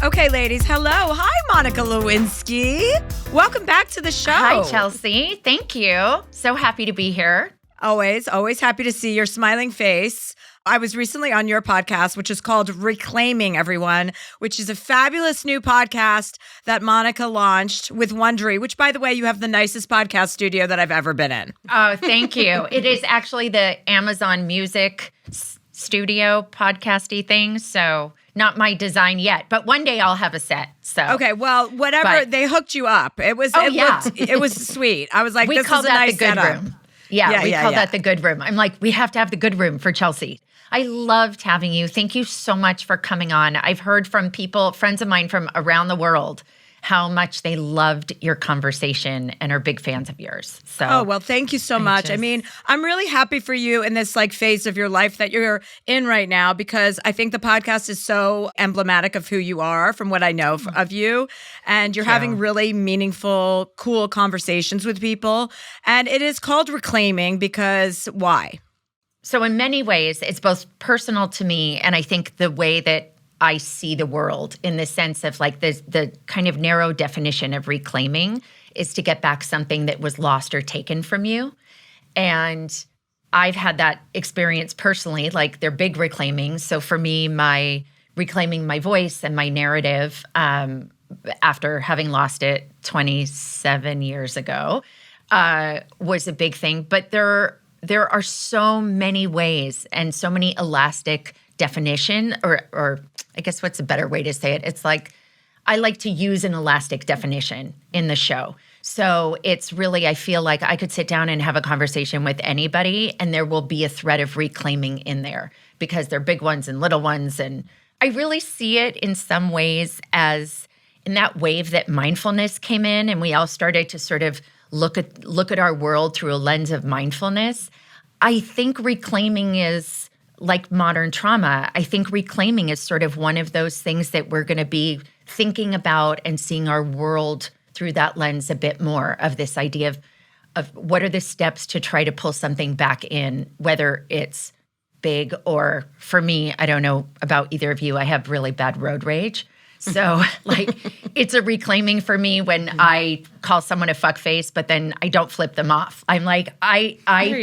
Okay, ladies. Hello. Hi, Monica Lewinsky. Welcome back to the show. Hi, Chelsea. Thank you. So happy to be here. Always happy to see your smiling face. I was recently on your podcast, which is called Reclaiming Everyone, which is a fabulous new podcast that Monica launched with Wondery, which, by the way, you have the nicest podcast studio that I've ever been in. Oh, thank you. It is actually the Amazon Music studio podcasty thing, so not my design yet, but one day I'll have a set. So okay, well, whatever, they hooked you up. It was sweet. I was like, we this call is a that nice the good setup. room. We call that the good room. I'm like, we have to have the good room for Chelsea. I loved having you. Thank you so much for coming on. I've heard from people, friends of mine from around the world, how much they loved your conversation and are big fans of yours. So, oh, well, thank you so much. I mean, I'm really happy for you in this phase of your life that you're in right now, because I think the podcast is so emblematic of who you are from what I know of you. And you're having really meaningful, cool conversations with people. And it is called Reclaiming because why? So in many ways, it's both personal to me, and I think the way that I see the world in the sense of the kind of narrow definition of reclaiming is to get back something that was lost or taken from you. And I've had that experience personally, they're big reclaiming. So for me, my reclaiming my voice and my narrative after having lost it 27 years ago was a big thing. But there are so many ways and so many elastic definition, or I guess what's a better way to say it? It's like I like to use an elastic definition in the show. So it's really, I feel like I could sit down and have a conversation with anybody and there will be a thread of reclaiming in there because they're big ones and little ones. And I really see it in some ways as in that wave that mindfulness came in and we all started to sort of look at our world through a lens of mindfulness. I think reclaiming is like modern trauma. I think reclaiming is sort of one of those things that we're going to be thinking about and seeing our world through that lens a bit more, of this idea of what are the steps to try to pull something back in, whether it's big or, for me, I don't know about either of you, I have really bad road rage. So it's a reclaiming for me when I call someone a fuckface, but then I don't flip them off. I'm like, I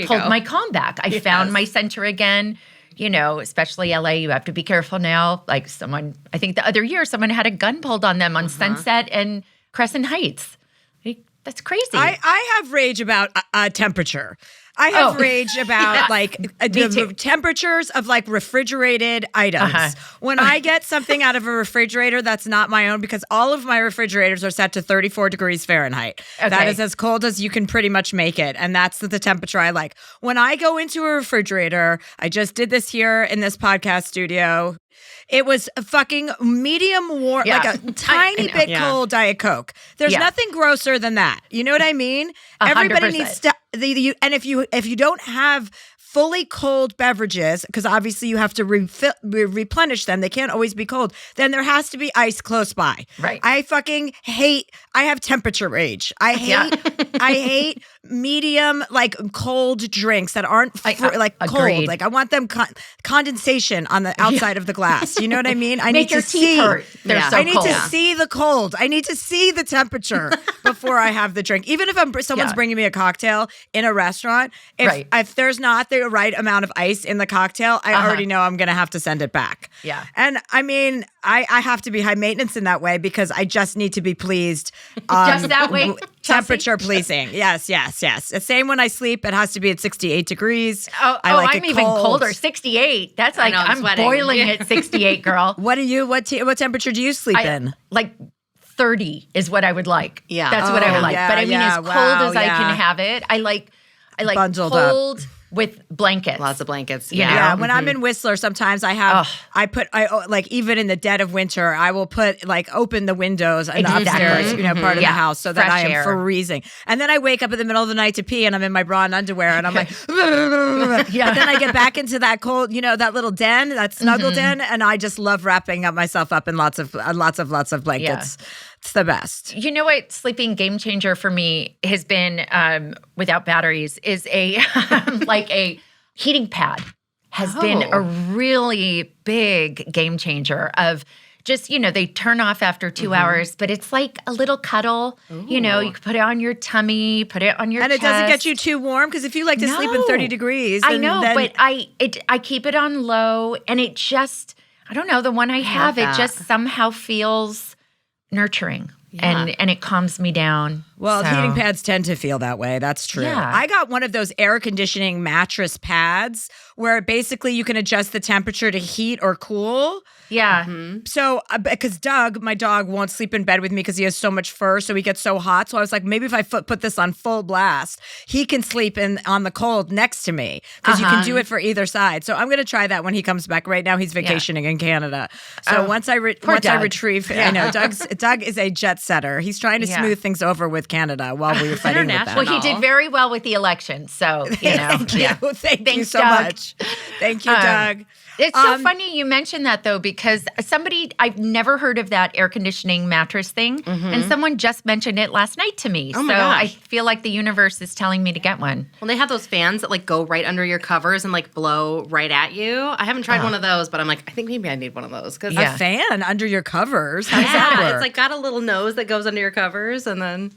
pulled my calm back. I found my center again. You know, especially LA, you have to be careful now. I think the other year, someone had a gun pulled on them on Sunset and Crescent Heights. That's crazy. I have rage about temperature. I have rage about the temperatures of refrigerated items. When I get something out of a refrigerator that's not my own, because all of my refrigerators are set to 34 degrees Fahrenheit. Okay. That is as cold as you can pretty much make it. And that's the temperature I like. When I go into a refrigerator, I just did this here in this podcast studio. It was a fucking medium warm, like a tiny bit cold Diet Coke. There's nothing grosser than that. You know what I mean? 100%. Everybody needs to, and if you don't have fully cold beverages, because obviously you have to replenish them. They can't always be cold. Then there has to be ice close by. Right. I have temperature rage. I hate medium, cold drinks that aren't cold. Agreed. I want them condensation on the outside of the glass. You know what I mean? I need to see. Hurt. They're so I need cold. to see the cold. I need to see the temperature before I have the drink. Even if someone's bringing me a cocktail in a restaurant, if there's not the right amount of ice in the cocktail, I already know I'm going to have to send it back. Yeah. And I mean, I have to be high maintenance in that way because I just need to be pleased. Just that way? Temperature pleasing. Yes. The same when I sleep, it has to be at 68 degrees. I'm even colder. 68. That's I'm boiling at 68, girl. What temperature do you sleep in? 30 is what I would like. Yeah. That's what I would like. Yeah, but I mean, as cold as I can have it, I like bundled cold up. With blankets. Lots of blankets. Yeah. When I'm in Whistler, sometimes even in the dead of winter, I will open the windoes in the upstairs, part of the house so that I am freezing. And then I wake up in the middle of the night to pee and I'm in my bra and underwear and I'm like, but then I get back into that cold, that little den, that snuggle den. And I just love wrapping myself up in lots of blankets. Yeah. It's the best. You know what? Sleeping game changer for me has been, without batteries, is a a heating pad has been a really big game changer of just, they turn off after 2 hours, but it's like a little cuddle. Ooh. You can put it on your tummy, put it on your chest. And it doesn't get you too warm because if you like to sleep in 30 degrees. I know, but I keep it on low and it just, I don't know, the one I have, it just somehow feels nurturing. Yeah. And it calms me down. Well, heating pads tend to feel that way. That's true. Yeah. I got one of those air conditioning mattress pads where basically you can adjust the temperature to heat or cool. Yeah. Mm-hmm. So, because Doug, my dog, won't sleep in bed with me because he has so much fur, so he gets so hot. So I was like, maybe if I put this on full blast, he can sleep on the cold next to me because you can do it for either side. So I'm going to try that when he comes back. Right now, he's vacationing in Canada. So once I retrieve, I know Doug is a jet setter. He's trying to smooth things over with Canada while we were fighting with that. Well, he did very well with the election. So Thank you. Thank you so much. Thank you, Doug. It's so funny you mentioned that, though, because I've never heard of that air conditioning mattress thing, and someone just mentioned it last night to me. Oh my gosh. I feel like the universe is telling me to get one. Well, they have those fans that, go right under your covers and, blow right at you. I haven't tried one of those, but I'm like, I think maybe I need one of those. A fan under your covers? How does that work? It's, got a little nose that goes under your covers, and then...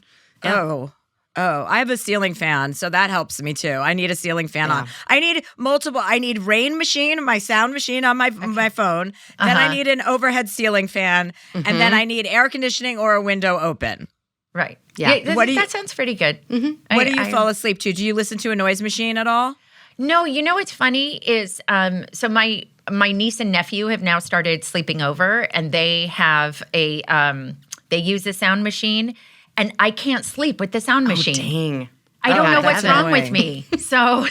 Yeah. Oh, I have a ceiling fan, so that helps me too. I need a ceiling fan on. I need multiple. I need rain machine, my sound machine on my phone. Then I need an overhead ceiling fan, and then I need air conditioning or a window open. Right. Yeah. That sounds pretty good. Mm-hmm. What do you fall asleep to? Do you listen to a noise machine at all? No. What's funny is so my niece and nephew have now started sleeping over, and they have they use a sound machine. And I can't sleep with the sound machine. Dang. I don't know what's wrong with me. So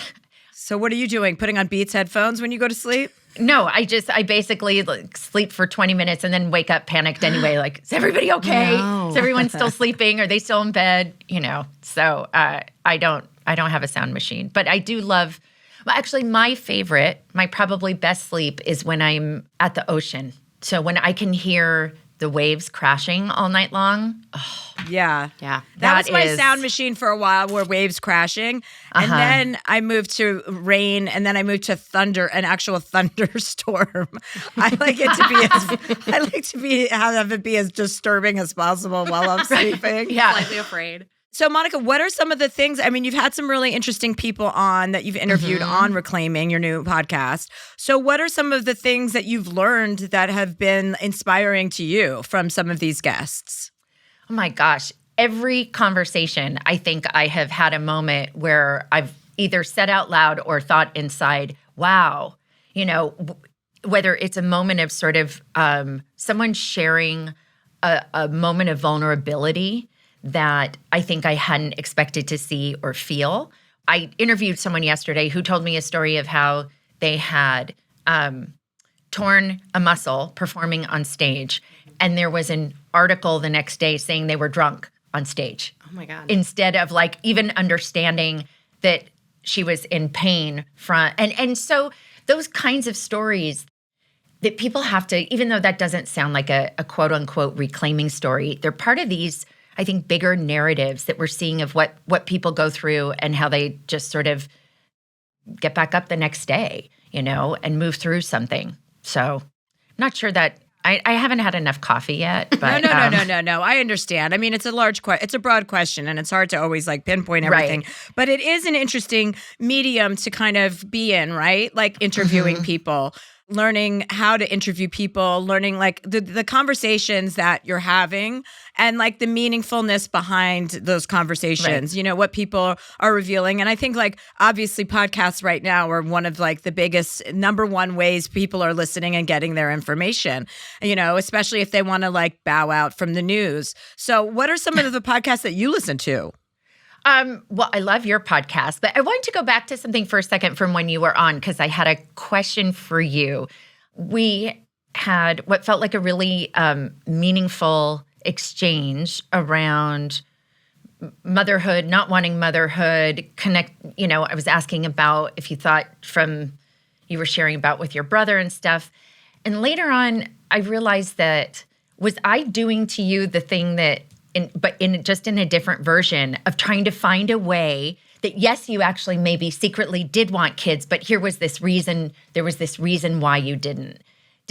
what are you doing? Putting on Beats headphones when you go to sleep? No, I basically sleep for 20 minutes and then wake up panicked anyway. Is everybody okay? No. Is everyone still sleeping? Are they still in bed? So I don't have a sound machine. But I do love, actually my favorite, my probably best sleep is when I'm at the ocean. So when I can hear the waves crashing all night long. Oh, yeah. That was my sound machine for a while, were waves crashing. And then I moved to rain, and then I moved to thunder, an actual thunderstorm. I like it to have it be as disturbing as possible while I'm sleeping. Slightly afraid. So, Monica, what are some of the things? I mean, you've had some really interesting people on that you've interviewed on Reclaiming, your new podcast. So what are some of the things that you've learned that have been inspiring to you from some of these guests? Oh, my gosh. Every conversation, I think I have had a moment where I've either said out loud or thought inside, wow, whether it's a moment of sort of someone sharing a moment of vulnerability that I think I hadn't expected to see or feel. I interviewed someone yesterday who told me a story of how they had torn a muscle performing on stage, and there was an article the next day saying they were drunk on stage. Oh my God. Instead of even understanding that she was in pain from, and so those kinds of stories that people have to, even though that doesn't sound like a quote unquote reclaiming story, they're part of these, I think, bigger narratives that we're seeing of what people go through and how they just sort of get back up the next day, and move through something. So I'm not sure that I haven't had enough coffee yet. But, No. I understand. I mean, it's a broad question, and it's hard to always pinpoint everything. Right. But it is an interesting medium to kind of be in, right? Interviewing people. Learning how to interview people, learning the conversations that you're having and the meaningfulness behind those conversations, right. What people are revealing. And I think obviously podcasts right now are one of the biggest number one ways people are listening and getting their information, especially if they want to bow out from the news. So what are some of the podcasts that you listen to? Well, I love your podcast, but I wanted to go back to something for a second from when you were on, because I had a question for you. We had what felt like a really meaningful exchange around motherhood, not wanting motherhood, I was asking about if you thought you were sharing about with your brother and stuff. And later on, I realized that was I doing to you the thing that but in a different version of trying to find a way that, yes, you actually maybe secretly did want kids, but there was this reason why you didn't.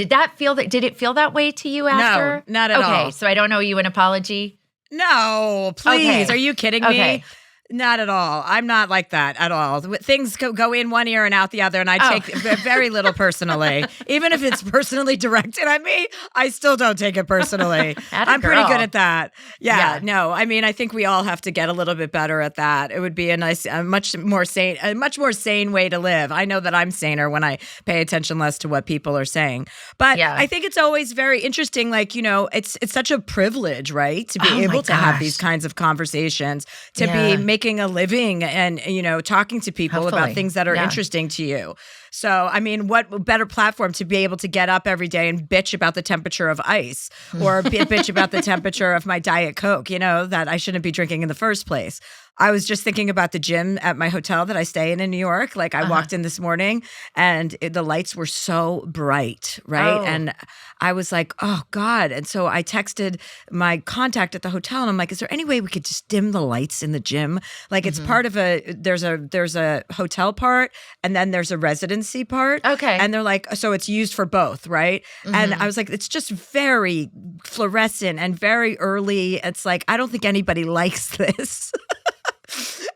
Did it feel that way to you after? No, not at all. Okay, so I don't owe you an apology? No, please. Okay. Are you kidding me? Okay. Not at all. I'm not like that at all. Things go in one ear and out the other, and I take very little personally. Even if it's personally directed at me, I still don't take it personally. I'm pretty good at that. Yeah, no. I mean, I think we all have to get a little bit better at that. It would be a much more sane way to live. I know that I'm saner when I pay attention less to what people are saying. But I think it's always very interesting. Like, it's such a privilege, right, to be able to have these kinds of conversations, to be making a living and, talking to people about things that are interesting to you. So, I mean, what better platform to be able to get up every day and bitch about the temperature of ice or bitch about the temperature of my Diet Coke, that I shouldn't be drinking in the first place. I was just thinking about the gym at my hotel that I stay in New York. Like I walked in this morning and the lights were so bright, right? Oh. And I was like, oh God. And so I texted my contact at the hotel and I'm like, is there any way we could just dim the lights in the gym? Like it's part of there's a hotel part and then there's a residency part. Okay. And they're like, so it's used for both, right? And I was like, it's just very fluorescent and very early. It's like, I don't think anybody likes this.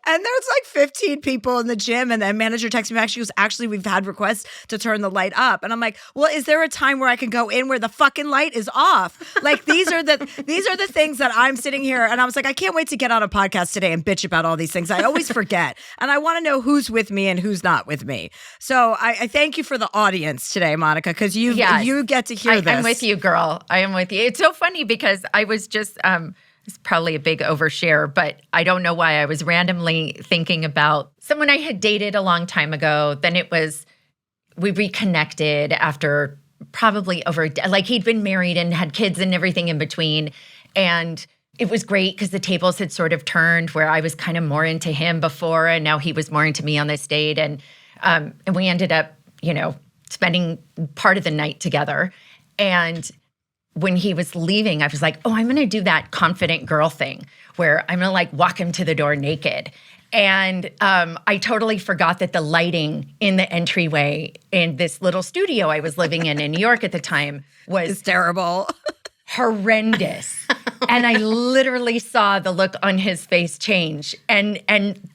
And there's like 15 people in the gym, and the manager texted me back. She goes, actually, we've had requests to turn the light up. And I'm like, well, is there a time where I can go in where the fucking light is off? Like these are the things that I'm sitting here. And I was like, I can't wait to get on a podcast today and bitch about all these things. I always forget. And I want to know who's with me and who's not with me. So I thank you for the audience today, Monica, because you get to hear this. I'm with you, girl. I am with you. It's so funny because I was just it's probably a big overshare, but I don't know why I was randomly thinking about someone I had dated a long time ago. Then we reconnected after probably like he'd been married and had kids and everything in between. And it was great because the tables had sort of turned where I was kind of more into him before and now he was more into me on this date. And we ended up, spending part of the night together. And when he was leaving, I was like, oh, I'm going to do that confident girl thing where I'm going to like walk him to the door naked. And I totally forgot that the lighting in the entryway in this little studio I was living in New York at the time was terrible. Horrendous. And I literally saw the look on his face change. And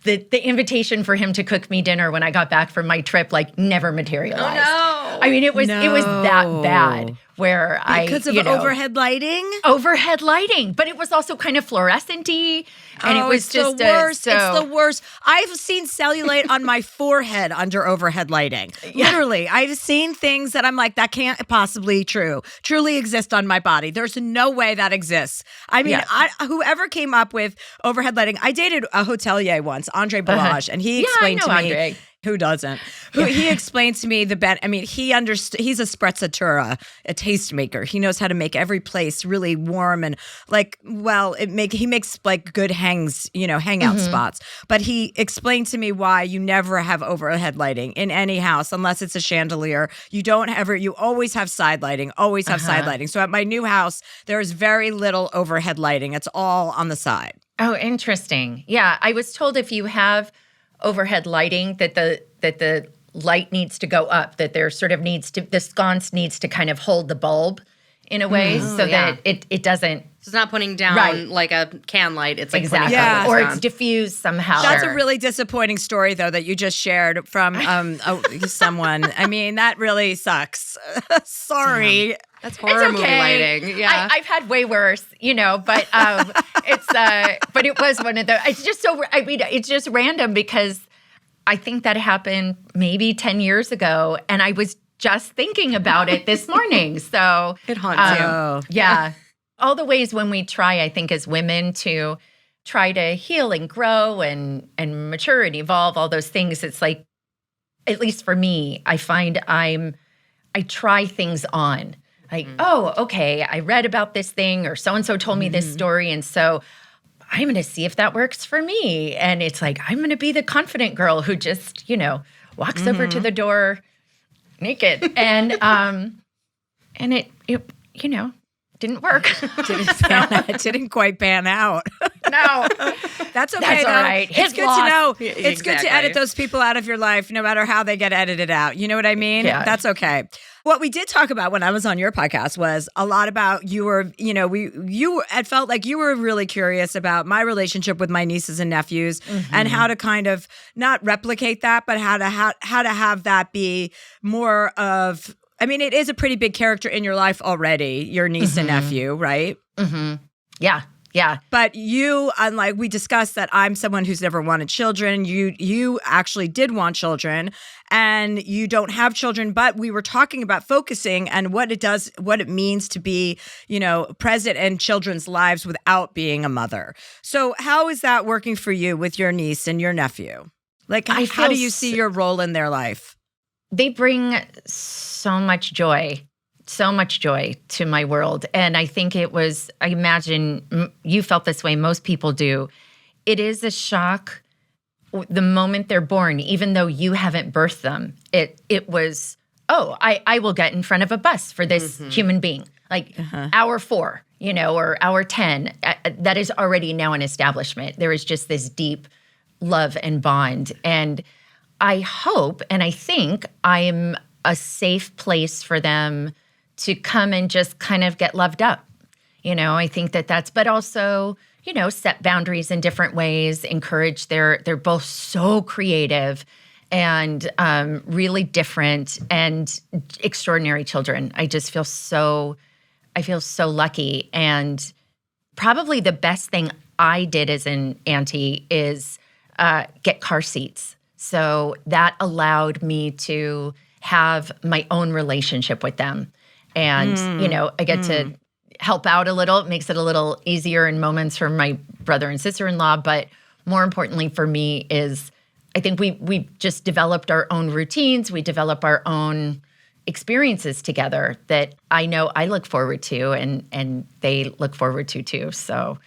the invitation for him to cook me dinner when I got back from my trip like never materialized. Oh, no. I mean, it was that bad. Where because of overhead lighting? Overhead lighting. But it was also kind of fluorescent-y. And it was just the worst. It's the worst. I've seen cellulite on my forehead under overhead lighting. Literally. I've seen things that I'm like, that can't possibly truly exist on my body. There's no way that exists. I mean, whoever came up with overhead lighting, I dated a hotelier once, Andre Balazs, and he explained to me. Andre. Who doesn't? He explained to me I mean, he's a sprezzatura, a tastemaker. He knows how to make every place really warm and like, he makes like good hangout spots. But he explained to me why you never have overhead lighting in any house unless it's a chandelier. You always have side lighting, side lighting. So at my new house, there's very little overhead lighting. It's all on the side. Oh, interesting. Yeah, I was told if you have overhead lighting that the light needs to go up, that there sort of the sconce needs to kind of hold the bulb in a way that it doesn't. So it's not putting down like a can light. It's like exactly. Or it's diffused somehow. That's a really disappointing story, though, that you just shared from someone. I mean, that really sucks. Sorry. Damn. That's horror movie lighting. Yeah, I've had way worse, but but it was one of the. It's just so. I mean, it's just random because I think that happened maybe 10 years ago, and I was just thinking about it this morning. So it haunts you. Yeah, all the ways when we try, I think, as women to try to heal and grow and mature and evolve, all those things. It's like, at least for me, I find I try things on. Like, oh, okay, I read about this thing or so-and-so told me this story. And so I'm going to see if that works for me. And it's like, I'm going to be the confident girl who just, walks over to the door naked. And it Didn't work. It didn't quite pan out. No. That's okay, That's though. all right. It's good to know. It's good to Exactly. edit those people out of your life, no matter how they get edited out. You know what I mean? Yeah. That's okay. What we did talk about when I was on your podcast was a lot about it felt like you were really curious about my relationship with my nieces and nephews and how to kind of not replicate that, but how to have that be more of, I mean, it is a pretty big character in your life already, your niece and nephew, right? Mm-hmm. Yeah. Yeah. But you, unlike we discussed that I'm someone who's never wanted children. You actually did want children and you don't have children, but we were talking about focusing and what it means to be, present in children's lives without being a mother. So how is that working for you with your niece and your nephew? Like, how do you see your role in their life? They bring so much joy to my world. And I think I imagine you felt this way, most people do. It is a shock the moment they're born, even though you haven't birthed them. It was, I will get in front of a bus for this human being, like hour 4, or hour 10. That is already now an establishment. There is just this deep love and bond. And I hope, and I think I'm a safe place for them to come and just kind of get loved up. I think that's, but also, set boundaries in different ways, encourage they're both so creative and really different and extraordinary children. I feel so lucky. And probably the best thing I did as an auntie is get car seats. So that allowed me to have my own relationship with them. And, I get to help out a little. It makes it a little easier in moments for my brother and sister-in-law. But more importantly for me is I think we just developed our own routines. We develop our own experiences together that I know I look forward to and they look forward to too. So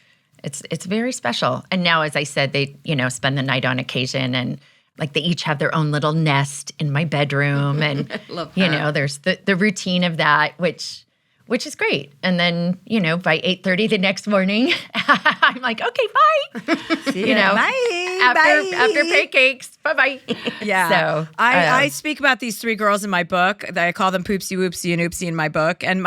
it's very special. And now, as I said, they, spend the night on occasion and like they each have their own little nest in my bedroom. And, there's the routine of that, which is great. And then, by 8:30 the next morning, I'm like, okay, bye. Bye. After pancakes, bye-bye. Yeah. So I speak about these 3 girls in my book. I call them Poopsie, Whoopsie, and Oopsie in my book. And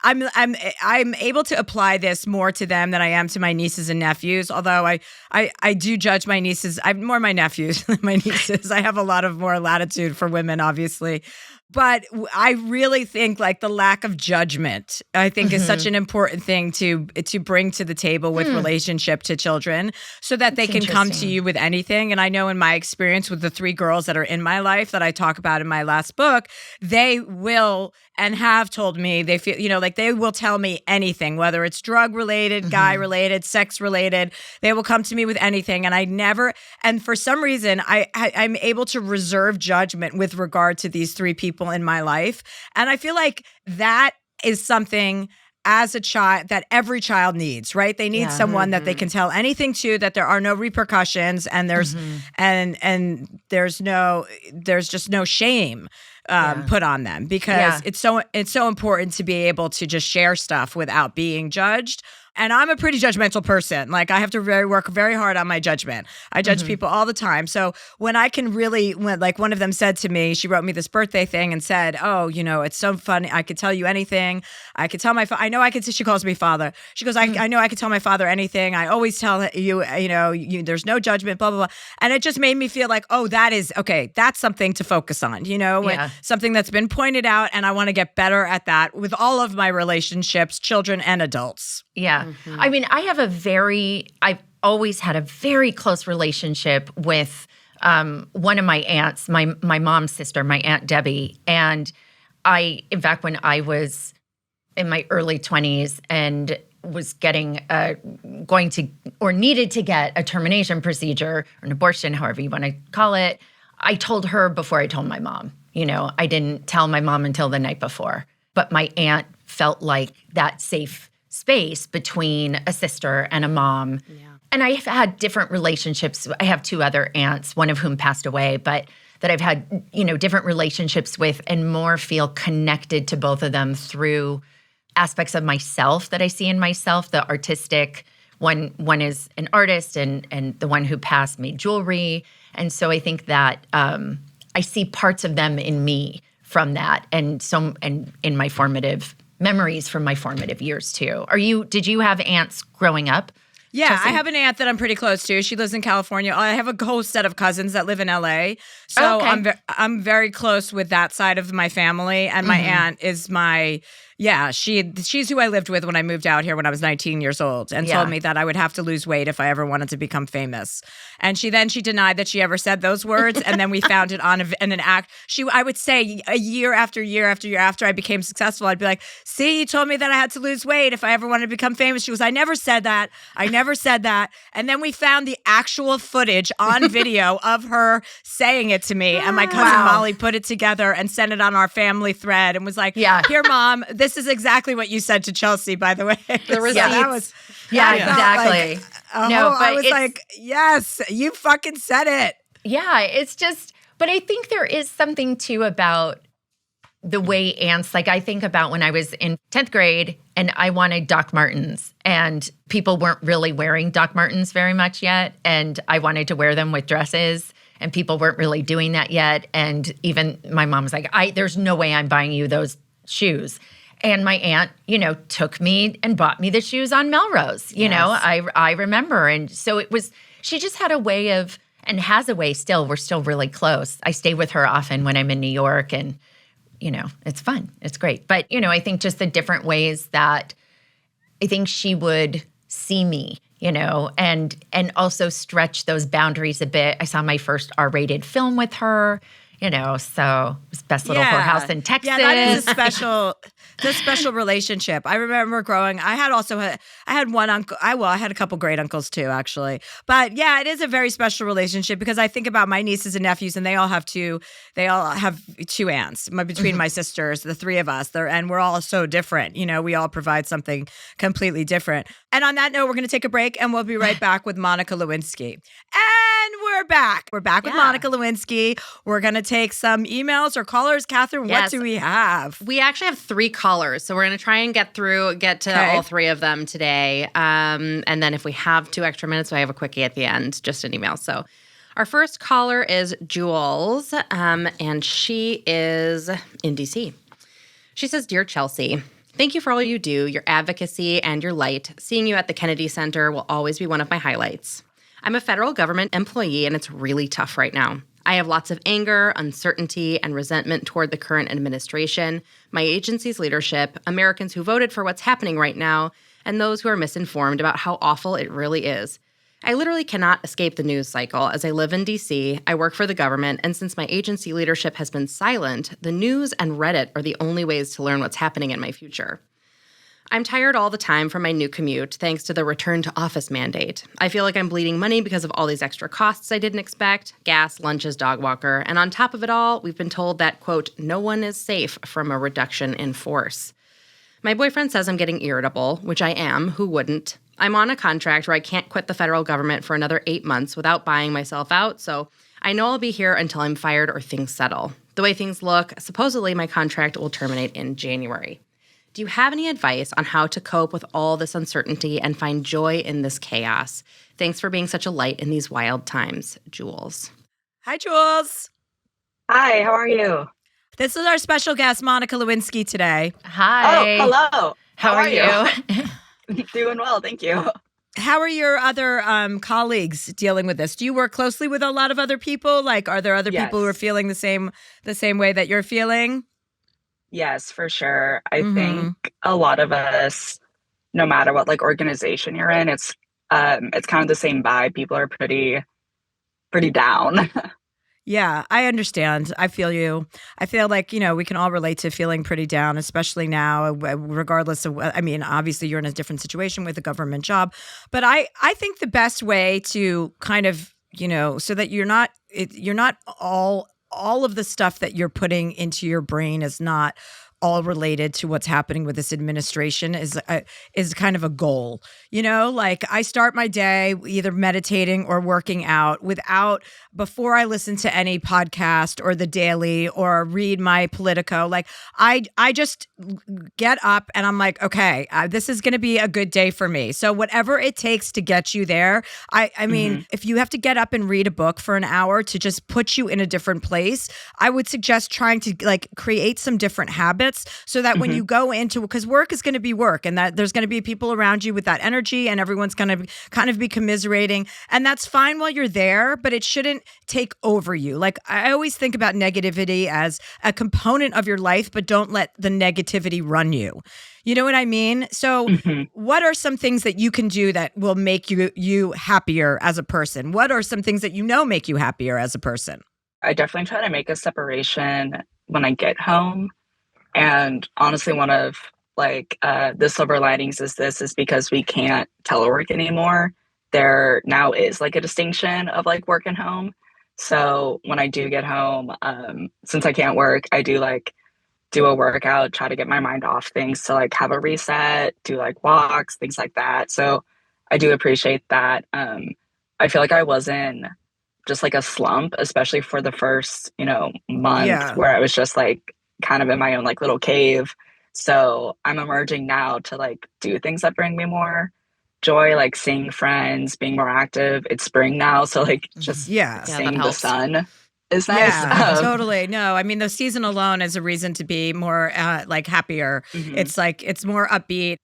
I'm able to apply this more to them than I am to my nieces and nephews. Although I do judge my nieces. I'm more my nephews than my nieces. I have a lot of more latitude for women, obviously. But I really think like the lack of judgment, I think is such an important thing to bring to the table with relationship to children so that they can come to you with anything. And I know in my experience with the 3 girls that are in my life that I talk about in my last book, they will and have told me they feel, like they will tell me anything, whether it's drug related, guy related, sex related, they will come to me with anything. And for some reason, I'm able to reserve judgment with regard to these 3 people in my life. And I feel like that is something as a child that every child needs, right? They need someone that they can tell anything to, that there are no repercussions and there's and there's just no shame put on them because it's so important to be able to just share stuff without being judged. And I'm a pretty judgmental person. Like I have to work very hard on my judgment. I judge people all the time. So when I can really, like one of them said to me, she wrote me this birthday thing and said, "Oh, it's so funny. I could tell you anything. I could tell I know I could." She calls me father. She goes, "I know I could tell my father anything. I always tell you, there's no judgment, blah blah blah." And it just made me feel like, oh, that is okay. That's something to focus on. Something that's been pointed out, and I want to get better at that with all of my relationships, children and adults. Yeah. I mean, I've always had a very close relationship with one of my aunts, my mom's sister, my Aunt Debbie. And in fact, when I was in my early 20s and was needed to get a termination procedure or an abortion, however you want to call it, I told her before I told my mom. I didn't tell my mom until the night before. But my aunt felt like that safe space between a sister and a mom. Yeah. And I've had different relationships. I have 2 other aunts, one of whom passed away, but that I've had, different relationships with and more feel connected to both of them through aspects of myself that I see in myself, the artistic. One is an artist, and the one who passed made jewelry. And so I think that I see parts of them in me from that, and in my formative memories from my formative years too. Did you have aunts growing up? Yeah, Chelsea? I have an aunt that I'm pretty close to. She lives in California. I have a whole set of cousins that live in LA. So I'm very close with that side of my family. And my aunt is she's who I lived with when I moved out here when I was 19 years old, and told me that I would have to lose weight if I ever wanted to become famous. And she denied that she ever said those words. And then we found it on an act. I would say a year after year after year after I became successful, I'd be like, see, you told me that I had to lose weight if I ever wanted to become famous. She goes, I never said that. I never said that. And then we found the actual footage on video of her saying it to me. And my cousin Molly put it together and sent it on our family thread and was like, here, Mom, this is exactly what you said to Chelsea, by the way. The receipts. Exactly. I was like, yes, you fucking said it. Yeah, it's just, but I think there is something too about the way aunts, like I think about when I was in 10th grade and I wanted Doc Martens, and people weren't really wearing Doc Martens very much yet. And I wanted to wear them with dresses, and people weren't really doing that yet. And even my mom was like, there's no way I'm buying you those shoes. And my aunt, took me and bought me the shoes on Melrose. You know, I remember. And so she just had a way of, and has a way still, we're still really close. I stay with her often when I'm in New York, and, it's fun. It's great. But, I think just the different ways that I think she would see me, and also stretch those boundaries a bit. I saw my first R-rated film with her. So it was best little whorehouse in Texas. Yeah, that is a special relationship. I remember growing. I had one uncle. I had a couple great uncles too, actually. But yeah, it is a very special relationship because I think about my nieces and nephews, and they all have two aunts between my sisters, the three of us. And we're all so different. We all provide something completely different. And on that note, we're going to take a break, and we'll be right back with Monica Lewinsky. And we're back. We're back with Monica Lewinsky. We're going to take some emails or callers. Catherine, what do we have? We actually have 3 callers, so we're going to try and get to all 3 of them today. And then if we have 2 extra minutes, I have a quickie at the end, just an email. So our first caller is Jules, and she is in D.C. She says, Dear Chelsea, thank you for all you do, your advocacy, and your light. Seeing you at the Kennedy Center will always be one of my highlights. I'm a federal government employee, and it's really tough right now. I have lots of anger, uncertainty, and resentment toward the current administration, my agency's leadership, Americans who voted for what's happening right now, and those who are misinformed about how awful it really is. I literally cannot escape the news cycle. As I live in D.C., I work for the government, and since my agency leadership has been silent, the news and Reddit are the only ways to learn what's happening in my future. I'm tired all the time from my new commute, thanks to the return to office mandate. I feel like I'm bleeding money because of all these extra costs I didn't expect, gas, lunches, dog walker, and on top of it all, we've been told that, quote, no one is safe from a reduction in force. My boyfriend says I'm getting irritable, which I am, who wouldn't? I'm on a contract where I can't quit the federal government for another 8 months without buying myself out, so I know I'll be here until I'm fired or things settle. The way things look, supposedly my contract will terminate in January. Do you have any advice on how to cope with all this uncertainty and find joy in this chaos? Thanks for being such a light in these wild times, Jules. Hi, Jules. Hi, how are you? This is our special guest, Monica Lewinsky, today. Hi. Oh, hello. How are you? Doing well, thank you. How are your other colleagues dealing with this? Do you work closely with a lot of other people? Like, are there other people who are feeling the same way that you're feeling? Yes, for sure. I think a lot of us, no matter what organization you're in, it's kind of the same vibe. People are pretty down. Yeah, I understand. I feel you. I feel like, we can all relate to feeling pretty down, especially now, regardless of, obviously you're in a different situation with a government job. But I think the best way to kind of, so that you're not all of the stuff that you're putting into your brain is not all related to what's happening with this administration is kind of a goal. You know, like I start my day either meditating or working out before I listen to any podcast or the Daily or read my Politico. Like I just get up and I'm like, okay, this is going to be a good day for me. So whatever it takes to get you there. I mean, if you have to get up and read a book for an hour to just put you in a different place, I would suggest trying to like create some different habits so that when you go into, because work is going to be work and that there's going to be people around you with that energy and everyone's going to kind of be commiserating. And that's fine while you're there, but it shouldn't take over you. Like I always think about negativity as a component of your life, but don't let the negativity run you. You know what I mean? So what are some things that you can do that will make you happier as a person? What are some things that you know make you happier as a person? I definitely try to make a separation when I get home. And honestly, one of the silver linings is because we can't telework anymore. There now is like a distinction of like work and home. So when I do get home, since I can't work, I do a workout, try to get my mind off things to like have a reset, do like walks, things like that. So I do appreciate that. I feel like I was in just like a slump, especially for the first, month where I was just like kind of in my own like little cave. So I'm emerging now to like do things that bring me more joy, like seeing friends, being more active. It's spring now. So like just seeing the sun is nice. Yeah, totally. No, I mean, the season alone is a reason to be more like happier. It's like, it's more upbeat.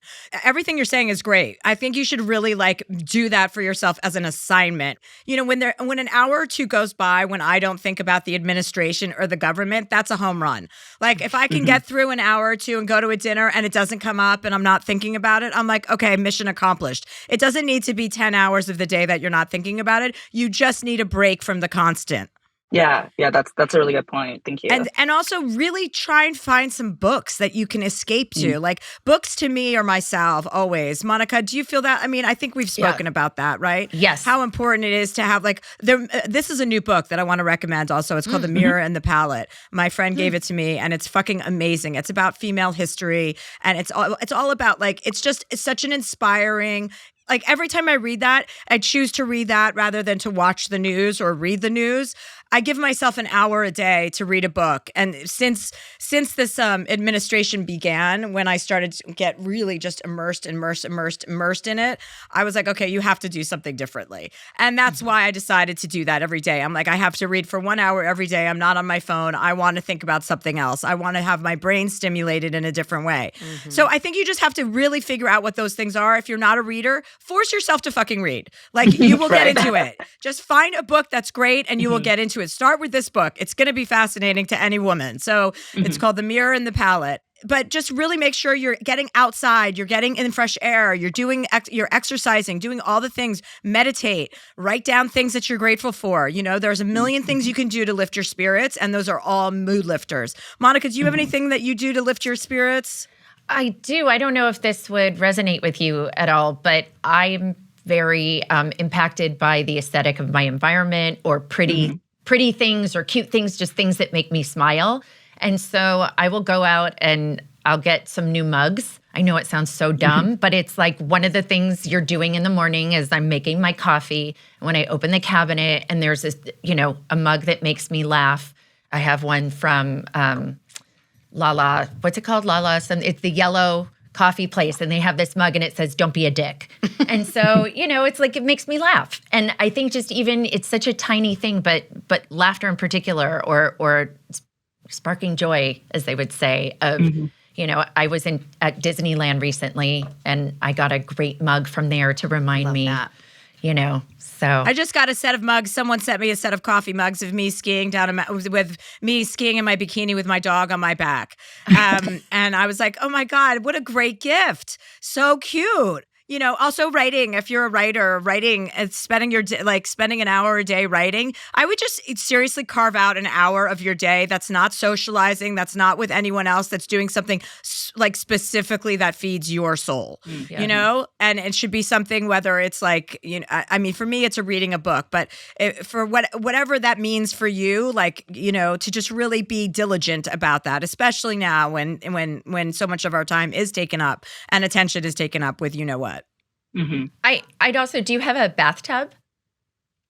Everything you're saying is great. I think you should really like do that for yourself as an assignment. You know, when an hour or two goes by, when I don't think about the administration or the government, that's a home run. Like if I can get through an hour or two and go to a dinner and it doesn't come up and I'm not thinking about it, I'm like, okay, mission accomplished. It doesn't need to be 10 hours of the day that you're not thinking about it. You just need a break from the constant. Yeah, that's a really good point. Thank you. And also really try and find some books that you can escape to. Like books to me are my salve always. Monica, do you feel that? I mean, I think we've spoken about that, right? Yes. How important it is to have like this is a new book that I want to recommend also. It's called The Mirror and the Palette. My friend gave it to me and it's fucking amazing. It's about female history and it's all about like it's such an inspiring. Like every time I read that, I choose to read that rather than to watch the news or read the news. I give myself an hour a day to read a book. And since this administration began, when I started to get really just immersed in it, I was like, okay, you have to do something differently. And that's why I decided to do that every day. I'm like, I have to read for 1 hour every day. I'm not on my phone. I want to think about something else. I want to have my brain stimulated in a different way. So I think you just have to really figure out what those things are. If you're not a reader, force yourself to fucking read. Like you will get into it. Just find a book that's great and you will get into it. Start with this book. It's going to be fascinating to any woman. So it's called The Mirror and the Palette. But just really make sure you're getting outside, you're getting in fresh air, you're you're exercising, doing all the things, meditate, write down things that you're grateful for. You know, there's a million things you can do to lift your spirits, and those are all mood lifters. Monica, do you have anything that you do to lift your spirits? I do. I don't know if this would resonate with you at all, but I'm very impacted by the aesthetic of my environment or pretty things or cute things, just things that make me smile. And so I will go out and I'll get some new mugs. I know it sounds so dumb, but it's like one of the things you're doing in the morning is I'm making my coffee. When I open the cabinet and there's this, a mug that makes me laugh. I have one from Lala. What's it called? Lala. It's the yellow coffee place, and they have this mug, and it says, "Don't be a dick." And so, it's like it makes me laugh. And I think just even it's such a tiny thing, but laughter in particular, or sparking joy, as they would say. Of I was at Disneyland recently, and I got a great mug from there to remind me. That. So I just got a set of mugs. Someone sent me a set of coffee mugs of me skiing with me skiing in my bikini with my dog on my back. And I was like, oh my God, what a great gift. So cute. Also writing, if you're a writer, writing and spending spending an hour a day writing, I would just seriously carve out an hour of your day that's not socializing, that's not with anyone else, that's doing something like specifically that feeds your soul, and it should be something, whether it's like, I mean, for me, it's reading a book, but for whatever that means for you, like, to just really be diligent about that, especially now when so much of our time is taken up and attention is taken up with what. Mm-hmm. I'd also, do you have a bathtub?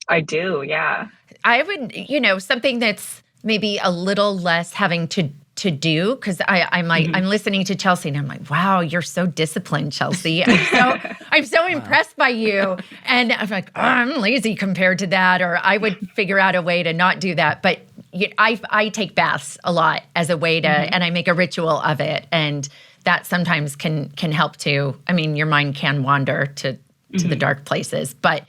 I do, yeah. I would, something that's maybe a little less having to do, because I'm like, I'm listening to Chelsea and I'm like, wow, you're so disciplined, Chelsea. I'm so impressed by you. And I'm like, oh, I'm lazy compared to that, or I would figure out a way to not do that. But I take baths a lot as a way to, and I make a ritual of it. And that sometimes can help too. I mean, your mind can wander to the dark places, but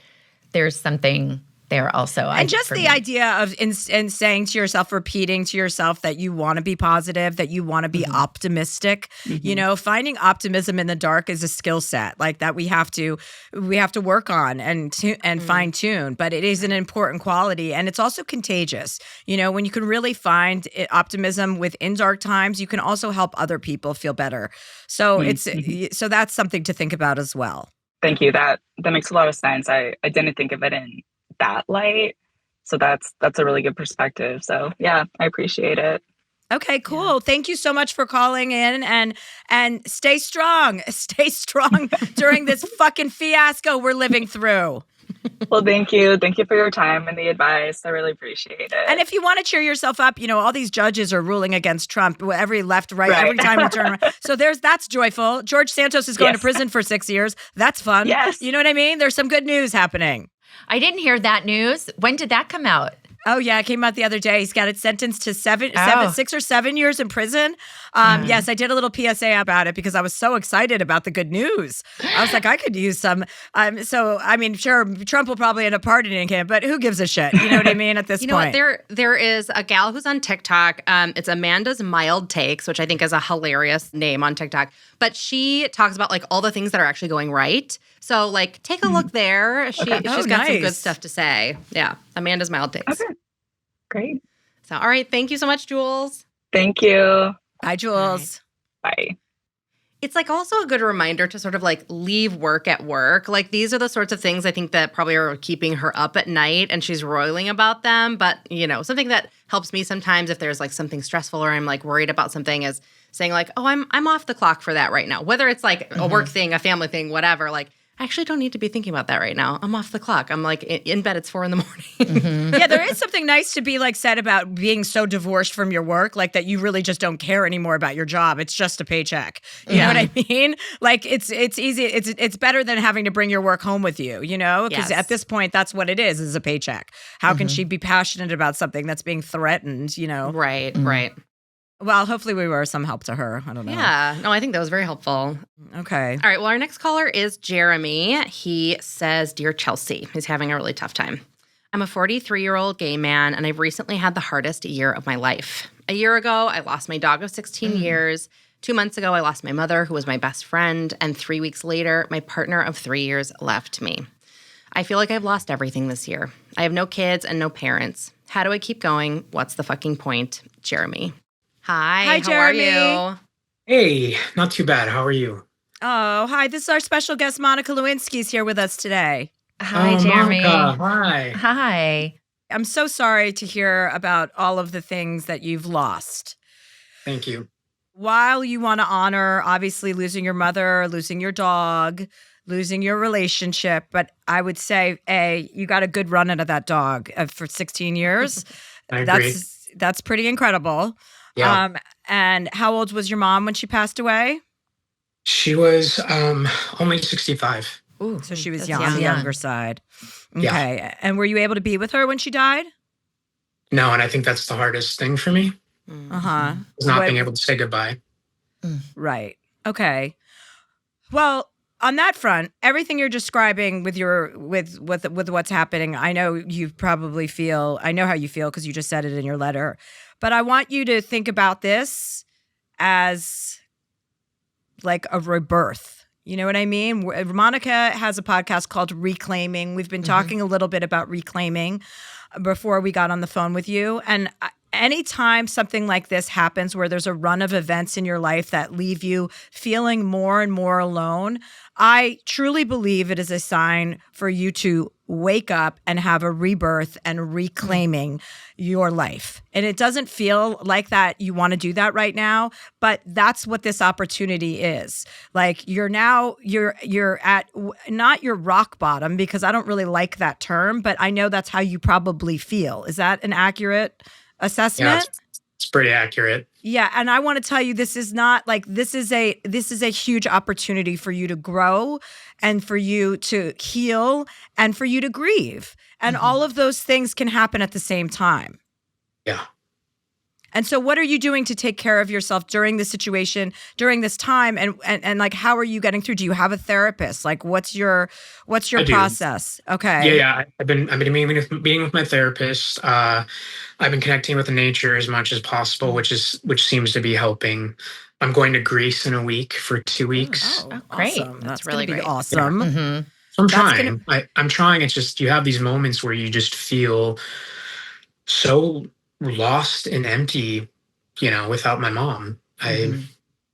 there's something there also. And just the idea of in saying to yourself, repeating to yourself that you want to be positive, that you want to be optimistic. Finding optimism in the dark is a skill set like that we have to work on and fine tune. But it is an important quality, and it's also contagious. When you can really find optimism within dark times, you can also help other people feel better. So so that's something to think about as well. Thank you. That makes a lot of sense. I didn't think of it in that light. So that's a really good perspective. So yeah, I appreciate it. Okay, cool. Yeah. Thank you so much for calling in and stay strong. Stay strong during this fucking fiasco we're living through. Well, thank you. Thank you for your time and the advice. I really appreciate it. And if you want to cheer yourself up, all these judges are ruling against Trump, every left, right, every time we turn around. So that's joyful. George Santos is going to prison for 6 years. That's fun. Yes. You know what I mean? There's some good news happening. I didn't hear that news. When did that come out? Oh, yeah. It came out the other day. He's got it sentenced to 6 or 7 years in prison. Yes, I did a little PSA about it because I was so excited about the good news. I was like, I could use some. So, I mean, sure, Trump will probably end up pardoning him, but who gives a shit? You know what I mean? At this point. You know what? There is a gal who's on TikTok. It's Amanda's Mild Takes, which I think is a hilarious name on TikTok. But she talks about like all the things that are actually going right. So like, take a look there. She's got some good stuff to say. Yeah. Amanda's Mild Takes. Okay. Great. So, all right. Thank you so much, Jules. Thank you. Bye, Jules. Right. Bye. It's like also a good reminder to sort of like leave work at work. Like these are the sorts of things I think that probably are keeping her up at night and she's roiling about them. But, something that helps me sometimes if there's like something stressful or I'm like worried about something is saying like, oh, I'm off the clock for that right now. Whether it's like a work thing, a family thing, whatever, like I actually don't need to be thinking about that right now. I'm off the clock. I'm like in bed. It's 4 a.m. Yeah, there is something nice to be like said about being so divorced from your work, like that you really just don't care anymore about your job. It's just a paycheck. You know what I mean? Like it's easy. It's better than having to bring your work home with you, because at this point, that's what it is a paycheck. How can she be passionate about something that's being threatened, Right, right. Well, hopefully we were some help to her. I don't know. Yeah. No, I think that was very helpful. Okay. All right. Well, our next caller is Jeremy. He says, Dear Chelsea, he's having a really tough time. I'm a 43-year-old gay man, and I've recently had the hardest year of my life. A year ago, I lost my dog of 16 years. 2 months ago, I lost my mother, who was my best friend. And 3 weeks later, my partner of 3 years left me. I feel like I've lost everything this year. I have no kids and no parents. How do I keep going? What's the fucking point? Jeremy. Hi, Jeremy. How are you? Hey, not too bad. How are you? Oh, hi. This is our special guest, Monica Lewinsky's here with us today. Hi, Jeremy. Monica, hi. Hi. I'm so sorry to hear about all of the things that you've lost. Thank you. While you want to honor, obviously, losing your mother, losing your dog, losing your relationship, but I would say, you got a good run out of that dog for 16 years. I agree. That's pretty incredible. Yeah. And how old was your mom when she passed away? She was only 65. Ooh, so she was that's young, on the younger side. Okay. Yeah. And were you able to be with her when she died? No, and I think that's the hardest thing for me. Uh-huh. Is not being able to say goodbye. Right. Okay. Well, on that front, everything you're describing with what's happening, I know you probably feel, I know how you feel because you just said it in your letter. But I want you to think about this as like a rebirth. You know what I mean? Monica has a podcast called Reclaiming. We've been talking a little bit about reclaiming before we got on the phone with you. And anytime something like this happens where there's a run of events in your life that leave you feeling more and more alone, I truly believe it is a sign for you to wake up and have a rebirth and reclaiming your life. And it doesn't feel like that you want to do that right now, but that's what this opportunity is. Like you're at not your rock bottom, because I don't really like that term, but I know that's how you probably feel. Is that an accurate assessment? Yeah, it's pretty accurate. Yeah, and I want to tell you, this is not like this is a huge opportunity for you to grow and for you to heal and for you to grieve. And all of those things can happen at the same time. Yeah. And so what are you doing to take care of yourself during this situation, during this time? And like, how are you getting through? Do you have a therapist? Like, what's your process? Okay. Yeah. I've been meeting with my therapist. I've been connecting with the nature as much as possible, which seems to be helping. I'm going to Greece in a week for 2 weeks. Oh, great. Awesome. That's really really great. awesome. So I'm trying. I'm trying. It's just you have these moments where you just feel so lost and empty, without my mom.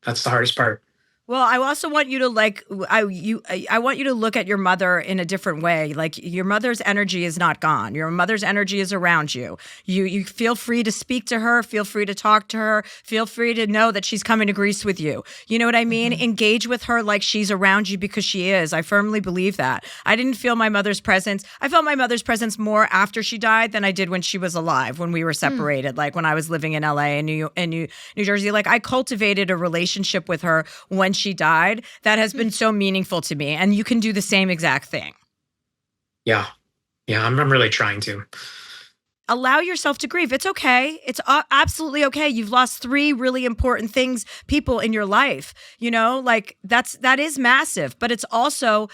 That's the hardest part. Well, I also want you to I want you to look at your mother in a different way. Like your mother's energy is not gone. Your mother's energy is around you. You feel free to speak to her, feel free to talk to her, feel free to know that she's coming to Greece with you. You know what I mean? Engage with her like she's around you, because she is. I firmly believe that. I didn't feel my mother's presence. I felt my mother's presence more after she died than I did when she was alive, when we were separated, like when I was living in LA and New Jersey. Like I cultivated a relationship with her when she died that has been so meaningful to me, and you can do the same exact thing. Yeah, I'm really trying to allow yourself to grieve. It's okay. It's absolutely okay. You've lost 3 really important people in your life. Like that is massive, but it's also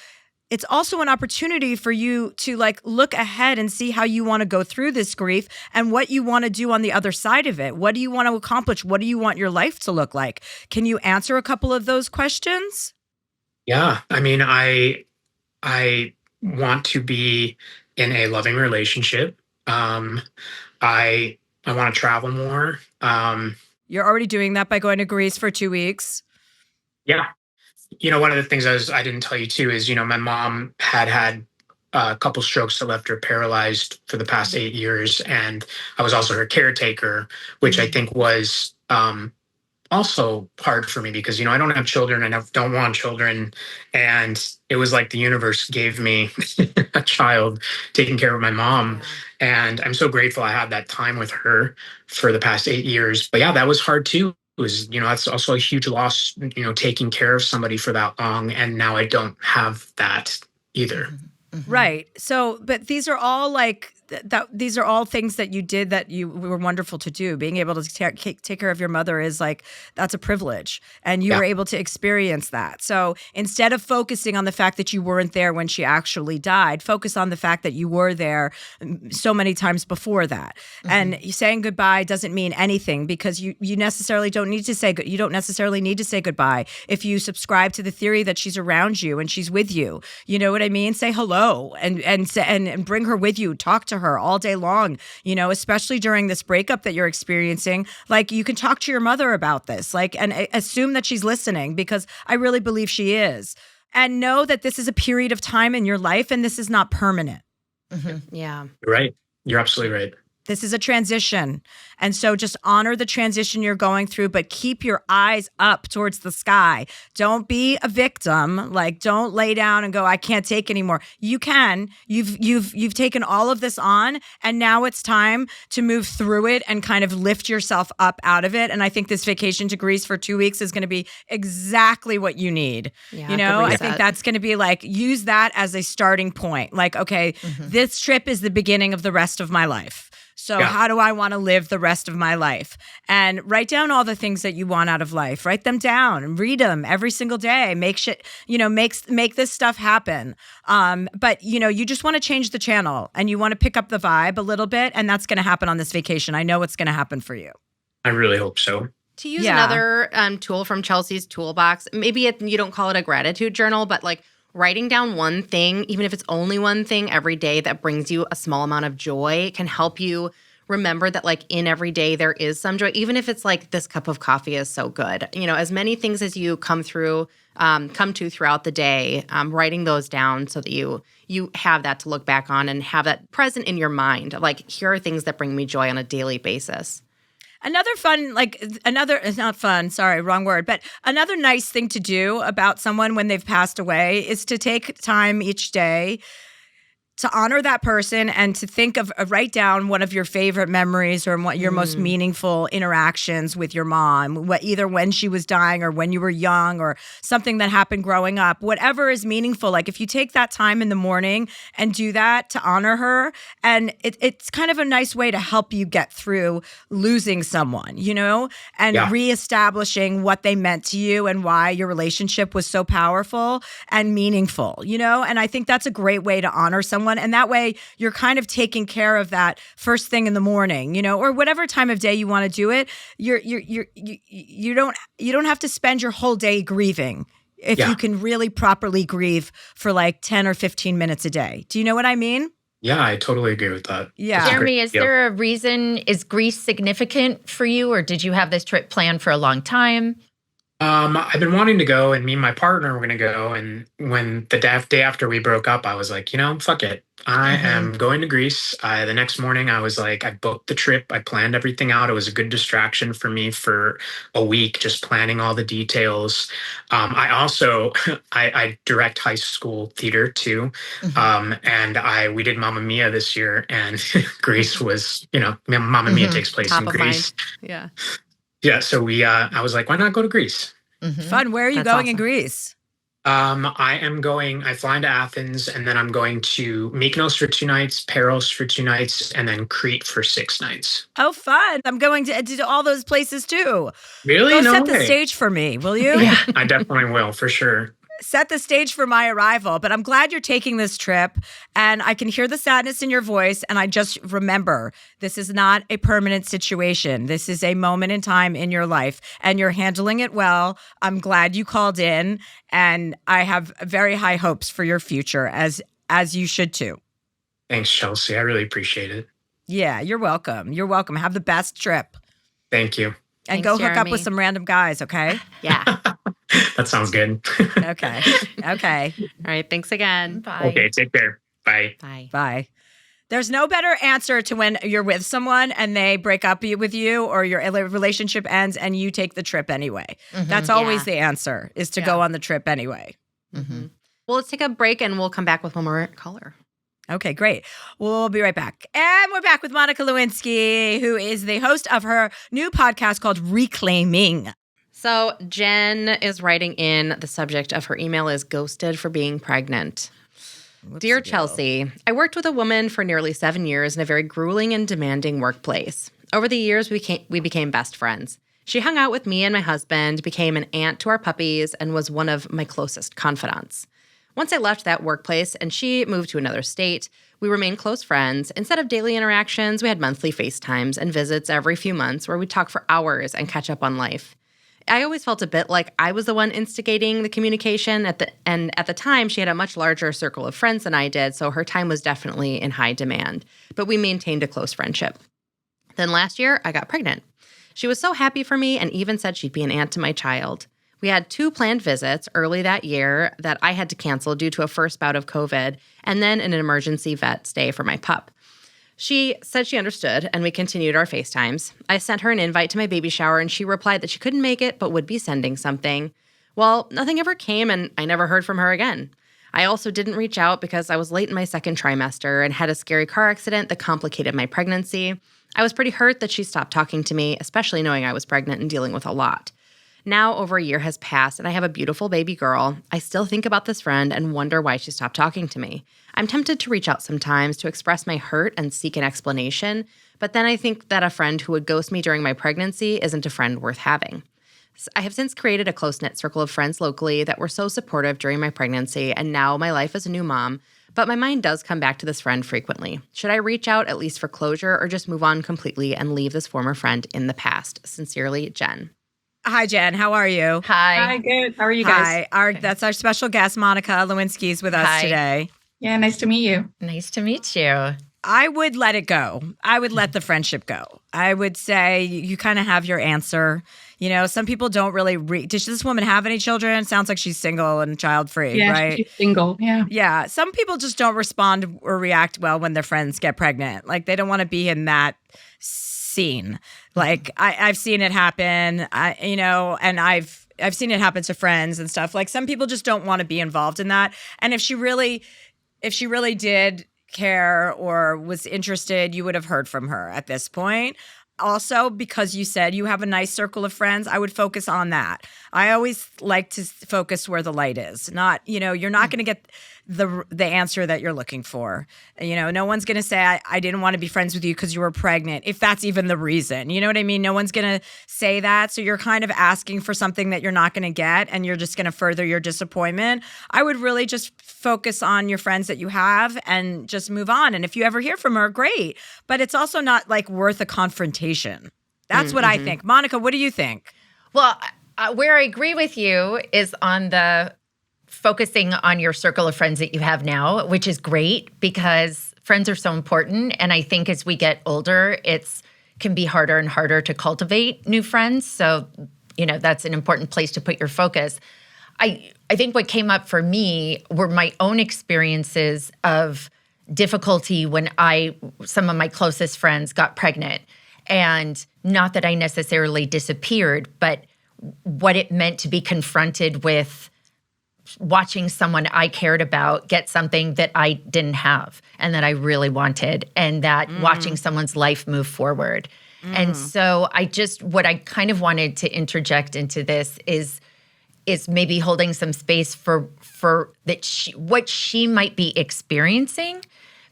an opportunity for you to like look ahead and see how you want to go through this grief and what you want to do on the other side of it. What do you want to accomplish? What do you want your life to look like? Can you answer a couple of those questions? Yeah. I mean, I want to be in a loving relationship. I want to travel more. You're already doing that by going to Greece for 2 weeks. Yeah. One of the things I didn't tell you too is, my mom had a couple strokes that left her paralyzed for the past 8 years. And I was also her caretaker, which I think was also hard for me because, I don't have children and I don't want children. And it was like the universe gave me a child taking care of my mom. And I'm so grateful I had that time with her for the past 8 years. But yeah, that was hard too. Was, that's also a huge loss, taking care of somebody for that long. And now I don't have that either. Right. So, but these are all these are all things that you did that you were wonderful to do. Being able to take care of your mother is that's a privilege, and you were able to experience that. So instead of focusing on the fact that you weren't there when she actually died, focus on the fact that you were there so many times before that. And saying goodbye doesn't mean anything, because you necessarily don't need to you don't necessarily need to say goodbye if you subscribe to the theory that she's around you and she's with you. You know what I mean? Say hello and bring her with you. Talk to her all day long, especially during this breakup that you're experiencing. Like, you can talk to your mother about this, and assume that she's listening, because I really believe she is. And know that this is a period of time in your life and this is not permanent. Yeah. You're right. You're absolutely right. This is a transition. And so just honor the transition you're going through, but keep your eyes up towards the sky. Don't be a victim. Don't lay down and go, I can't take anymore. You can. You've taken all of this on, and now it's time to move through it and kind of lift yourself up out of it. And I think this vacation to Greece for 2 weeks is going to be exactly what you need. Yeah, I think that's going to be use that as a starting point. Okay, this trip is the beginning of the rest of my life. So how do I want to live the rest of my life? And write down all the things that you want out of life. Write them down and read them every single day. Make this stuff happen. But you just want to change the channel and you want to pick up the vibe a little bit, and that's going to happen on this vacation. I know it's going to happen for you. I really hope so. To use another tool from Chelsea's toolbox, maybe you don't call it a gratitude journal, but like writing down one thing, even if it's only one thing every day that brings you a small amount of joy, can help you remember that like in every day there is some joy, even if it's like this cup of coffee is so good. You know, as many things as you come to throughout the day, writing those down so that you have that to look back on and have that present in your mind. Like, here are things that bring me joy on a daily basis. Another fun, it's not fun, sorry, wrong word, but another nice thing to do about someone when they've passed away is to take time each day to honor that person and to think of, write down one of your favorite memories or what your most meaningful interactions with your mom, either when she was dying or when you were young or something that happened growing up, whatever is meaningful. Like if you take that time in the morning and do that to honor her, and it's kind of a nice way to help you get through losing someone, you know, and reestablishing what they meant to you and why your relationship was so powerful and meaningful, you know, and I think that's a great way to honor someone. And that way you're kind of taking care of that first thing in the morning, you know, or whatever time of day you want to do it. You don't have to spend your whole day grieving if you can really properly grieve for like 10 or 15 minutes a day. Do you know what I mean? Yeah, I totally agree with that. Yeah. Jeremy, is there a reason, is Greece significant for you, or did you have this trip planned for a long time? I've been wanting to go, and me and my partner were going to go. And when the day after we broke up, I was like, you know, fuck it. I am going to Greece. The next morning, I was like, I booked the trip. I planned everything out. It was a good distraction for me for a week, just planning all the details. I also, I direct high school theater too. And we did Mamma Mia this year, and Greece was, you know, Mamma Mia takes place Top in of Greece. mind. Yeah. Yeah, so I was like, why not go to Greece? Fun. Where are you going in Greece? I fly into Athens, and then I'm going to Mykonos for 2 nights, Paros for 2 nights, and then Crete for 6 nights. Oh, fun. I'm going to all those places too. Really? Go No set way. the stage for me, will you? Yeah. I definitely will, for sure. Set the stage for my arrival, but I'm glad you're taking this trip, and I can hear the sadness in your voice, and I just remember this is not a permanent situation. This is a moment in time in your life, and you're handling it well. I'm glad you called in, and I have very high hopes for your future, as you should too. Thanks, Chelsea. I really appreciate it. Yeah, you're welcome. You're welcome. Have the best trip. Thank you. And Thanks, go hook up Jeremy. with some random guys, okay? Yeah. That sounds good. Okay. Okay. All right. Thanks again. Bye. Okay, take care. Bye. Bye. Bye. There's no better answer to when you're with someone and they break up with you or your relationship ends and you take the trip anyway. That's always the answer, is to go on the trip anyway. Well, let's take a break and we'll come back with one more caller. Okay, great. We'll be right back. And we're back with Monica Lewinsky, who is the host of her new podcast called Reclaiming. So Jen is writing in, the subject of her email is ghosted for being pregnant. Dear Chelsea, I worked with a woman for nearly 7 years in a very grueling and demanding workplace. Over the years, we became best friends. She hung out with me and my husband, became an aunt to our puppies, and was one of my closest confidants. Once I left that workplace and she moved to another state, we remained close friends. Instead of daily interactions, we had monthly FaceTimes and visits every few months where we'd talk for hours and catch up on life. I always felt a bit like I was the one instigating the communication and at the time she had a much larger circle of friends than I did, so her time was definitely in high demand. But we maintained a close friendship. Then last year, I got pregnant. She was so happy for me and even said she'd be an aunt to my child. We had 2 planned visits early that year that I had to cancel due to a first bout of COVID, and then an emergency vet stay for my pup. She said she understood, and we continued our FaceTimes. I sent her an invite to my baby shower, and she replied that she couldn't make it but would be sending something. Well, nothing ever came, and I never heard from her again. I also didn't reach out because I was late in my second trimester and had a scary car accident that complicated my pregnancy. I was pretty hurt that she stopped talking to me, especially knowing I was pregnant and dealing with a lot. Now over a year has passed and I have a beautiful baby girl. I still think about this friend and wonder why she stopped talking to me. I'm tempted to reach out sometimes to express my hurt and seek an explanation, but then I think that a friend who would ghost me during my pregnancy isn't a friend worth having. I have since created a close-knit circle of friends locally that were so supportive during my pregnancy and now my life as a new mom, but my mind does come back to this friend frequently. Should I reach out at least for closure or just move on completely and leave this former friend in the past? Sincerely, Jen. Hi, Jen. How are you? Hi. Good. How are you guys? Hi. That's our special guest, Monica Lewinsky, is with us today. Yeah, nice to meet you. Nice to meet you. I would let it go. I would let the friendship go. I would say you kind of have your answer. You know, some people don't really does this woman have any children? Sounds like she's single and child-free, right? She's single. Yeah. Yeah. Some people just don't respond or react well when their friends get pregnant. Like they don't want to be in that scene. Like I've seen it happen. And I've seen it happen to friends and stuff. Like some people just don't want to be involved in that. And if she really did care or was interested, you would have heard from her at this point. Also, because you said you have a nice circle of friends, I would focus on that. I always like to focus where the light is. Not, you're not going to get the answer that you're looking for. No one's going to say, I didn't want to be friends with you because you were pregnant, if that's even the reason. You know what I mean? No one's going to say that. So you're kind of asking for something that you're not going to get, and you're just going to further your disappointment. I would really just focus on your friends that you have and just move on. And if you ever hear from her, great. But it's also not like worth a confrontation. That's what I think. Monica, what do you think? Well, where I agree with you is on the focusing on your circle of friends that you have now, which is great because friends are so important. And I think as we get older, it can be harder and harder to cultivate new friends. So, that's an important place to put your focus. I think what came up for me were my own experiences of difficulty when some of my closest friends got pregnant. And not that I necessarily disappeared, but what it meant to be confronted with watching someone I cared about get something that I didn't have and that I really wanted, and that watching someone's life move forward. And so what I kind of wanted to interject into this is maybe holding some space for what she might be experiencing,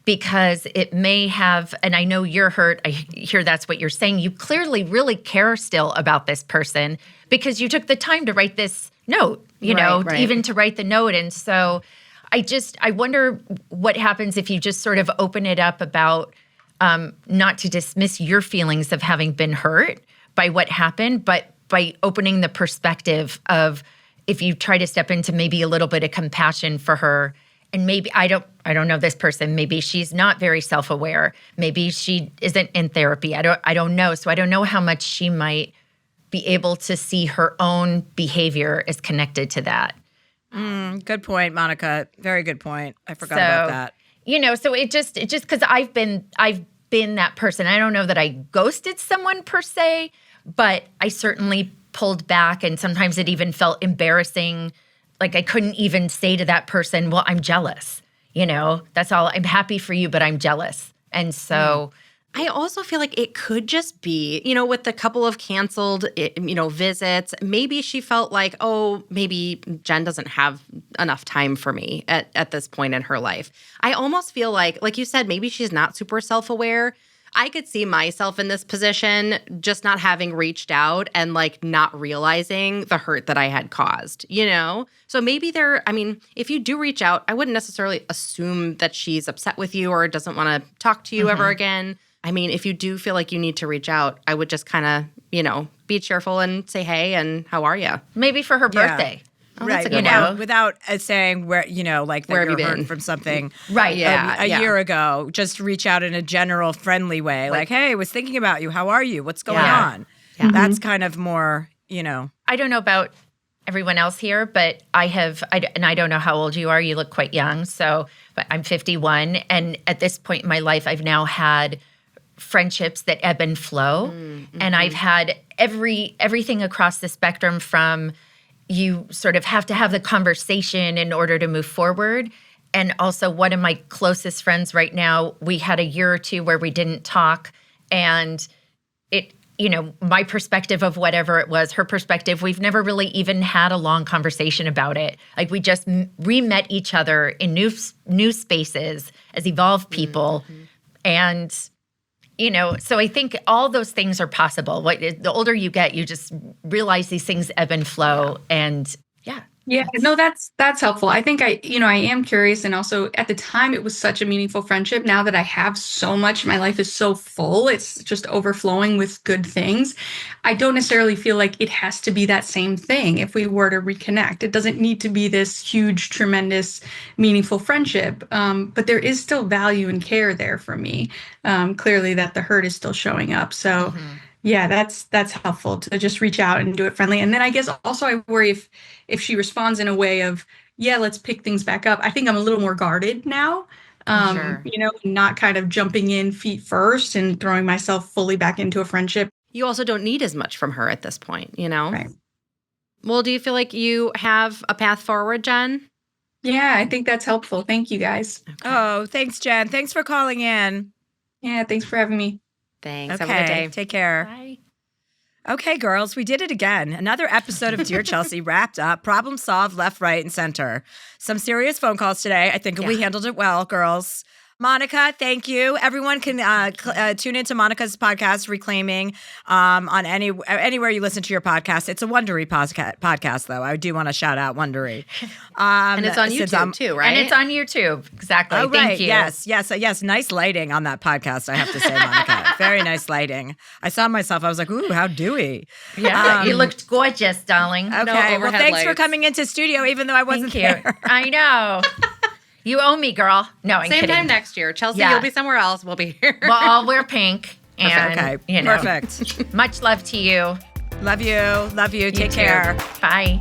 because it may have, and I know you're hurt, I hear that's what you're saying. You clearly really care still about this person because you took the time to write this note, Right. even to write the note. And so I wonder what happens if you just sort of open it up about not to dismiss your feelings of having been hurt by what happened, but by opening the perspective of if you try to step into maybe a little bit of compassion for her. And maybe I don't know this person. Maybe she's not very self-aware. Maybe she isn't in therapy. I don't know. So I don't know how much she might be able to see her own behavior as connected to that. Good point, Monica. Very good point. I forgot about that. So it just because I've been that person. I don't know that I ghosted someone per se, but I certainly pulled back, and sometimes it even felt embarrassing. Like I couldn't even say to that person, well, I'm jealous. That's all. I'm happy for you, but I'm jealous. And so I also feel like it could just be, with the couple of canceled, visits, maybe she felt like, oh, maybe Jen doesn't have enough time for me at this point in her life. I almost feel like you said, maybe she's not super self-aware. I could see myself in this position, just not having reached out and not realizing the hurt that I had caused, So maybe if you do reach out, I wouldn't necessarily assume that she's upset with you or doesn't want to talk to you ever again. If you do feel like you need to reach out, I would just kind of, be cheerful and say, hey, and how are you? maybe for her birthday. Oh, that's a good Right, without saying where, that Where have you're you hurt been? from something Right. a year ago. Just reach out in a general, friendly way. Like, hey, I was thinking about you. How are you? What's going on? Yeah. That's kind of more, I don't know about everyone else here, but and I don't know how old you are. You look quite young. But I'm 51. And at this point in my life, I've now had friendships that ebb and flow. And I've had everything across the spectrum from you sort of have to have the conversation in order to move forward. And also one of my closest friends right now, we had a year or two where we didn't talk. And my perspective of whatever it was, her perspective, we've never really even had a long conversation about it. Like we just re-met each other in new spaces as evolved people. And so I think all those things are possible. The older you get, you just realize these things ebb and flow. And Yeah, no, that's helpful. I think I am curious, and also at the time it was such a meaningful friendship. Now that I have so much, my life is so full, it's just overflowing with good things. I don't necessarily feel like it has to be that same thing if we were to reconnect. It doesn't need to be this huge, tremendous, meaningful friendship. But there is still value and care there for me. Clearly that the hurt is still showing up. So yeah, that's helpful to just reach out and do it friendly. And then I guess also I worry if she responds in a way of, yeah, let's pick things back up. I think I'm a little more guarded now, not kind of jumping in feet first and throwing myself fully back into a friendship. You also don't need as much from her at this point, Right. Well, do you feel like you have a path forward, Jen? Yeah, I think that's helpful. Thank you, guys. Okay. Oh, thanks, Jen. Thanks for calling in. Yeah, thanks for having me. Thanks. Okay. Have a good day. Take care. Bye. Okay, girls, we did it again. Another episode of Dear Chelsea wrapped up. Problem solved, left, right, and center. Some serious phone calls today. I think we handled it well, girls. Monica, thank you. Everyone can tune into Monica's podcast, Reclaiming, on anywhere you listen to your podcast. It's a Wondery podcast, though. I do want to shout out Wondery. And it's on YouTube too, right? And it's on YouTube. Exactly. Oh, Thank right. you. Yes. Nice lighting on that podcast, I have to say, Monica. Very nice lighting. I saw myself. I was like, ooh, how dewy. Yeah, you looked gorgeous, darling. Okay. Well, overhead thanks for lights. coming into studio, even though I wasn't Thank you. there. I know. You owe me, girl. No, I'm Same kidding. time next year. Chelsea, Yeah. you'll be somewhere else. We'll be here. Well, I'll wear pink. And, Okay. Perfect. Much love to you. Love you. You Take too. care. Bye.